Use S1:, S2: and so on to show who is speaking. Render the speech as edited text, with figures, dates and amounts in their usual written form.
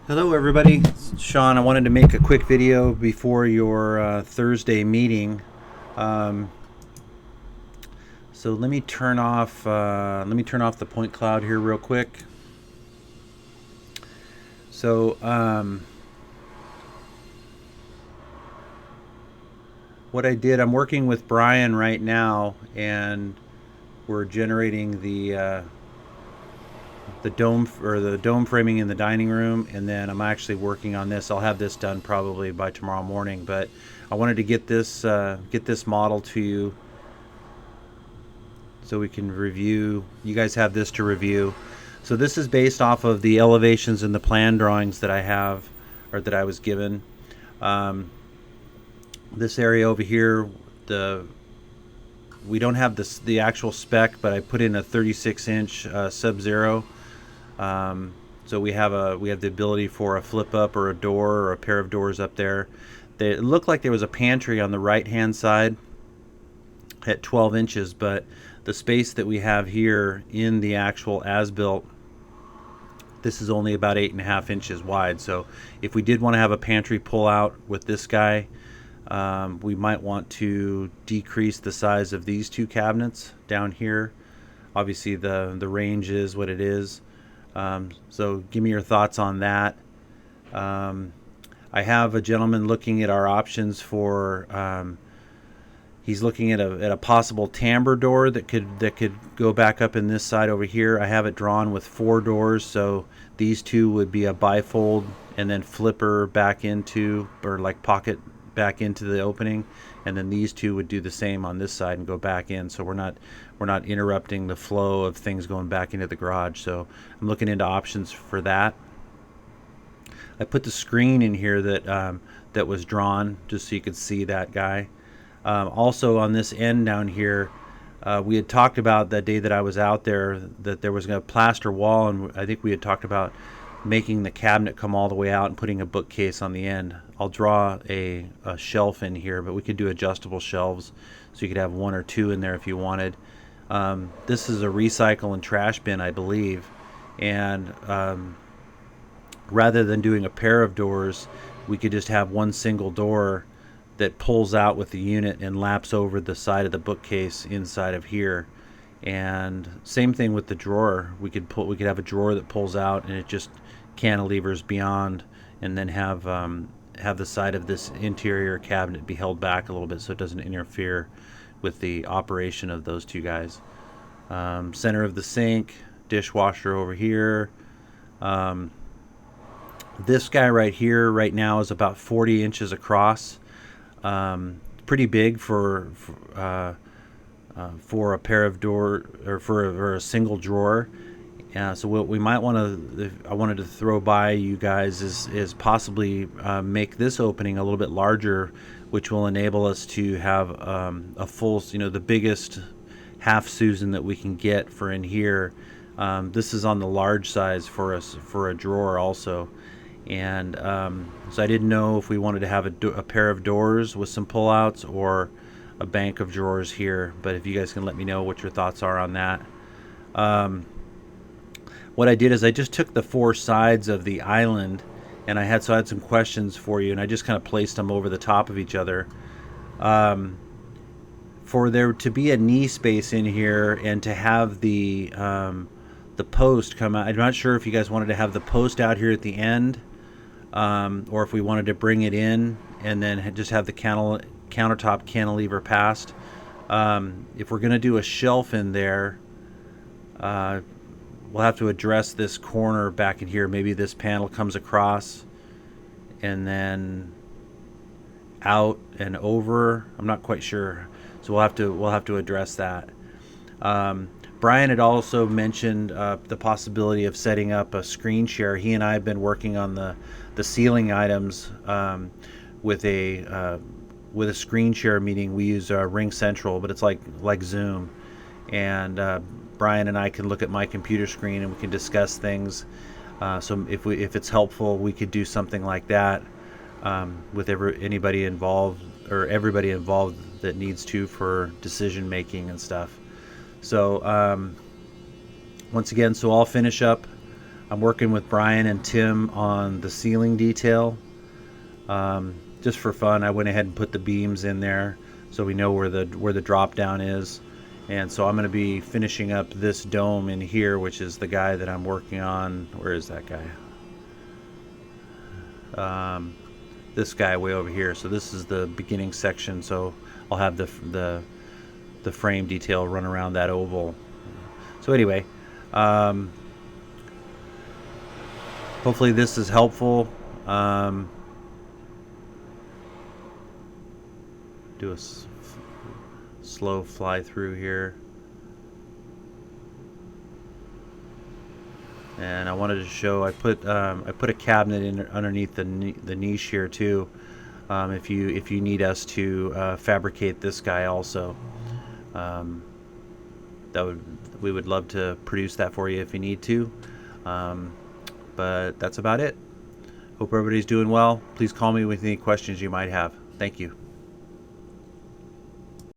S1: Hello everybody, it's Sean. I wanted to make a quick video before your Thursday meeting. Um, so let me turn off the point cloud here real quick. So what I did, I'm working with Brian right now, and we're generating the dome framing in the dining room, and then I'm actually working on this. I'll have this done probably by tomorrow morning, but I wanted to get this model to you so we can review. You guys have this to review. So this is based off of the elevations and the plan drawings that I have, or that I was given. Um, this area over here, the we don't have the actual spec, but I put in a 36-inch Sub-Zero. So we have the ability for a flip up or a door or a pair of doors up there. It looked like there was a pantry on the right hand side at 12 inches, but the space that we have here in the actual as-built, this is only about 8.5 inches wide. So if we did want to have a pantry pull out with this guy, we might want to decrease the size of these two cabinets down here. Obviously the range is what it is. So give me your thoughts on that. I have a gentleman looking at our options for he's looking at a possible timbre door that could go back up in this side over here. I have it drawn with 4 doors, so these two would be a bifold and then flipper back into, or like pocket back into the opening, and then these two would do the same on this side and go back in, so we're not interrupting the flow of things going back into the garage. So I'm looking into options for that. I put the screen in here that was drawn just so you could see that guy. Also on this end down here, we had talked about that day that I was out there that there was a plaster wall, and I think we had talked about making the cabinet come all the way out and putting a bookcase on the end. I'll draw a shelf in here, but we could do adjustable shelves, so you could have 1 or 2 in there if you wanted. This is a recycle and trash bin, I believe, and rather than doing a pair of doors, we could just have one single door that pulls out with the unit and laps over the side of the bookcase inside of here. And same thing with the drawer. We could have a drawer that pulls out and it just cantilevers beyond, and then have the side of this interior cabinet be held back a little bit so it doesn't interfere with the operation of those two guys. Center of the sink, dishwasher over here. This guy right here right now is about 40 inches across. Pretty big for a pair of door, or for a single drawer. So what we might want to, I wanted to throw by you guys is possibly make this opening a little bit larger, which will enable us to have a full, the biggest half Susan that we can get for in here. This is on the large size for us for a drawer also. And so I didn't know if we wanted to have a pair of doors with some pullouts or a bank of drawers here, but if you guys can let me know what your thoughts are on that. What I did is I just took the 4 sides of the island, and I had some questions for you, and I just kind of placed them over the top of each other. For there to be a knee space in here and to have the post come out, I'm not sure if you guys wanted to have the post out here at the end, or if we wanted to bring it in and then just have the countertop cantilever past. If we're going to do a shelf in there, we'll have to address this corner back in here. Maybe this panel comes across and then out and over. I'm not quite sure, so we'll have to address that. Brian had also mentioned the possibility of setting up a screen share. He and I have been working on the ceiling items with a screen share, meaning we use Ring Central, but it's like Zoom. And Brian and I can look at my computer screen and we can discuss things. So if it's helpful, we could do something like that with anybody involved, or everybody involved that needs to, for decision making and stuff. So once again, so I'll finish up I'm working with Brian and Tim on the ceiling detail. Just for fun, I went ahead and put the beams in there so we know where the drop down is. And so I'm going to be finishing up this dome in here, which is the guy that I'm working on. Where is that guy? This guy way over here. So this is the beginning section. So I'll have the frame detail run around that oval. So anyway, hopefully this is helpful. Do a slow fly through here. And I wanted to show I put a cabinet in underneath the niche here too. If you need us to fabricate this guy also, we would love to produce that for you if you need to. But that's about it. Hope everybody's doing well. Please call me with any questions you might have. Thank you.